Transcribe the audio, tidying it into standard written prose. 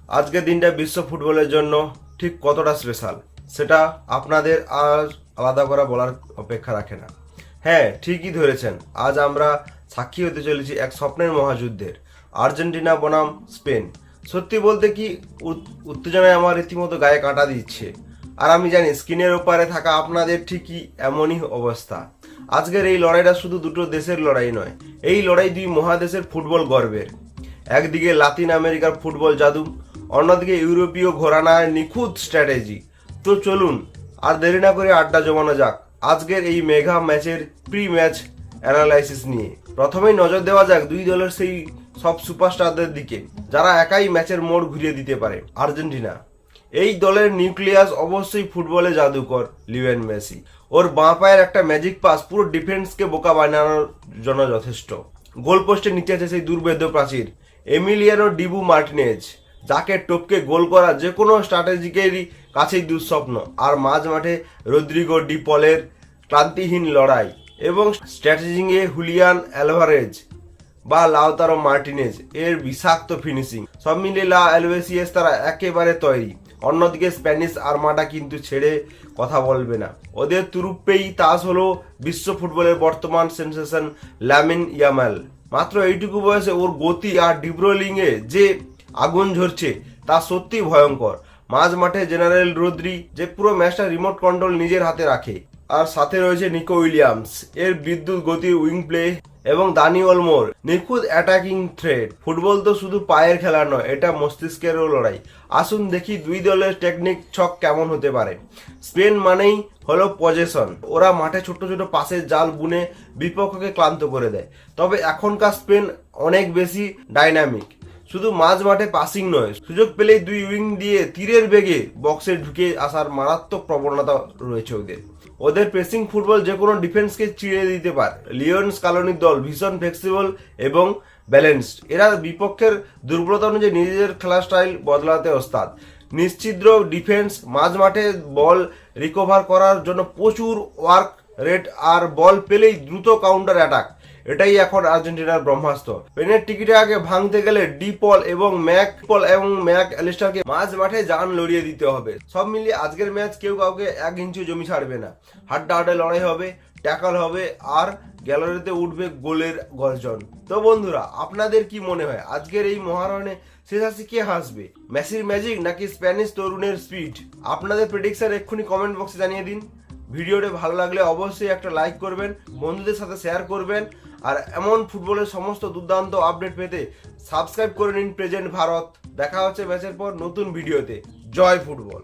আজকের দিনটা বিশ্ব ফুটবলের জন্য ঠিক কতটা স্পেশাল সেটা আপনাদের আর আলাদা করে বলার অপেক্ষা রাখে না। হ্যাঁ, ঠিকই ধরেছেন, আজ আমরা সাক্ষী হতে চলেছি এক স্বপ্নের মহাযুদ্ধের, আর্জেন্টিনা বনাম স্পেন। সত্যি বলতে কি উত্তেজনায় আমার রীতিমতো গায়ে কাঁটা দিচ্ছে। আর আমি জানি স্ক্রিনের ওপারে থাকা আপনাদের ঠিকই এমনই অবস্থা। আজকের এই লড়াইটা শুধু দুটো দেশের লড়াই নয়, এই লড়াই দুই মহাদেশের ফুটবল গর্বের। একদিকে লাতিন আমেরিকার ফুটবল জাদু, অন্যদিকে ইউরোপীয় ঘরানার নিখুঁত স্ট্র্যাটেজি। তো চলুন আর দেরি না করে আড্ডা জমানো যাক আজকের এই মেগা ম্যাচের প্রি ম্যাচ অ্যানালাইসিস নিয়ে। প্রথমেই নজর দেওয়া যাক দুই দলের সেই সব সুপারস্টারদের দিকে যারা একাই ম্যাচের মোড় ঘুরিয়ে দিতে পারে। আর্জেন্টিনা, এই দলের নিউক্লিয়াস অবশ্যই ফুটবলে জাদুকর লিওনেল মেসি। ওর বাঁ পায়ের একটা ম্যাজিক পাস পুরো ডিফেন্সকে বোকা বানানোর জন্য যথেষ্ট। গোল পোস্টের নিচে আছে সেই দুর্ভেদ্য প্রাচীর এমিলিয়ানো ডিবু মার্টিনেজ, যাকে টপকে গোল করা যে কোনো স্ট্র্যাটেজিকেরই কাছেই দুঃস্বপ্ন। আর মাঝ মাঠে রদ্রিগো ডি পলের ক্লান্তিহীন লড়াই এবং স্ট্র্যাটেজিংয়ে হুলিয়ান অ্যালভারেজ বা লাউতারো মার্টিনেজ এর বিষাক্ত ফিনিশিং, সব মিলিয়ে লা অ্যালভেসিয়েস তারা একেবারে তৈরি। অন্যদিকে স্প্যানিশ আর্মাটা কিন্তু ছেড়ে কথা বলবে না। ওদের তুরুপেই তাস হলো বিশ্ব ফুটবলের বর্তমান সেন্সেশন লামিন ইয়ামাল। মাত্র এইটুকু বয়সে ওর গতি আর ডিব্রোলিং এ যে আগুন ঝরছে তা সত্যি ভয়ঙ্কর। মাঝ মাঠে জেনারেল রদ্রি যে পুরো ম্যাচটা রিমোট কন্ট্রোল নিজের হাতে রাখে। আর সাথে রয়েছে নিকো উইলিয়ামস এর বিদ্যুৎ গতির উইং প্লে এবং দানি অলমোর নিখুঁত অ্যাটাকিং থ্রেড। ফুটবল তো শুধু পায়ের খেলা নয়, এটা মস্তিষ্কেরও লড়াই। আসুন দেখি দুই দলের টেকনিক ছক কেমন হতে পারে। স্পেন মানেই হলো পজেশন, ওরা মাঠে ছোট ছোট পাসের জাল বুনে বিপক্ষকে ক্লান্ত করে দেয়। তবে এখনকার স্পেন অনেক বেশি ডাইনামিক, শুধু মাঝ মাঠে পাসিং নয়, সুযোগ পেলেই দুই উইং দিয়ে তীরের বেগে বক্সে ঢুকে আসার মারাত্মক প্রবণতা রয়েছে ওদের। ওদের প্রেসিং ফুটবল যে কোনো ডিফেন্সকে চিড়ে দিতে পারে। লিওন স্কালোনির দল ভীষণ ফ্লেক্সিবল এবং ব্যালেন্সড। এরা বিপক্ষের দুর্বলতা অনুযায়ী নিজেদের খেলা স্টাইল বদলাতে ওস্তাদ। নিশ্চিদ্র ডিফেন্স, মাঝ মাঠে বল রিকভার করার জন্য প্রচুর ওয়ার্ক রেট, আর বল পেলেই দ্রুত কাউন্টার অ্যাটাক। এটাই এখন আর্জেন্টিনার ব্রহ্মাস্ত্র। পেনের টিকিটে আগে ভাঙতে গেলে ডি পল এবং ম্যাক অ্যালিস্টারকে মাঝ মাঠে জান লড়িয়ে দিতে হবে। সব মিলিয়ে আজকের ম্যাচ কেউ কাউকে 1 ইঞ্চি জমি ছাড়বে না। হাড্ডাহাড্ডে লড়াই হবে, ট্যাকল হবে, আর গ্যালারিতে উঠবে গোলের গর্জন। তো বন্ধুরা, আপনাদের কি মনে হয় আজকের এই মহারণে শেষ হাসি কে হাসবে? মেসির ম্যাজিক নাকি স্প্যানিশ তরুণের স্পিড? আপনাদের প্রেডিকশন এক্ষুনি কমেন্ট বক্সে জানিয়ে দিন। ভিডিওটি ভালো লাগলে অবশ্যই একটা লাইক করবেন, বন্ধুদের সাথে শেয়ার করবেন, আর এমন ফুটবলের সমস্ত দুর্দান্ত আপডেট পেতে সাবস্ক্রাইব করে নিন প্রেজেন্ট ভারত। দেখা হচ্ছে ম্যাচের পর নতুন ভিডিওতে। জয় ফুটবল।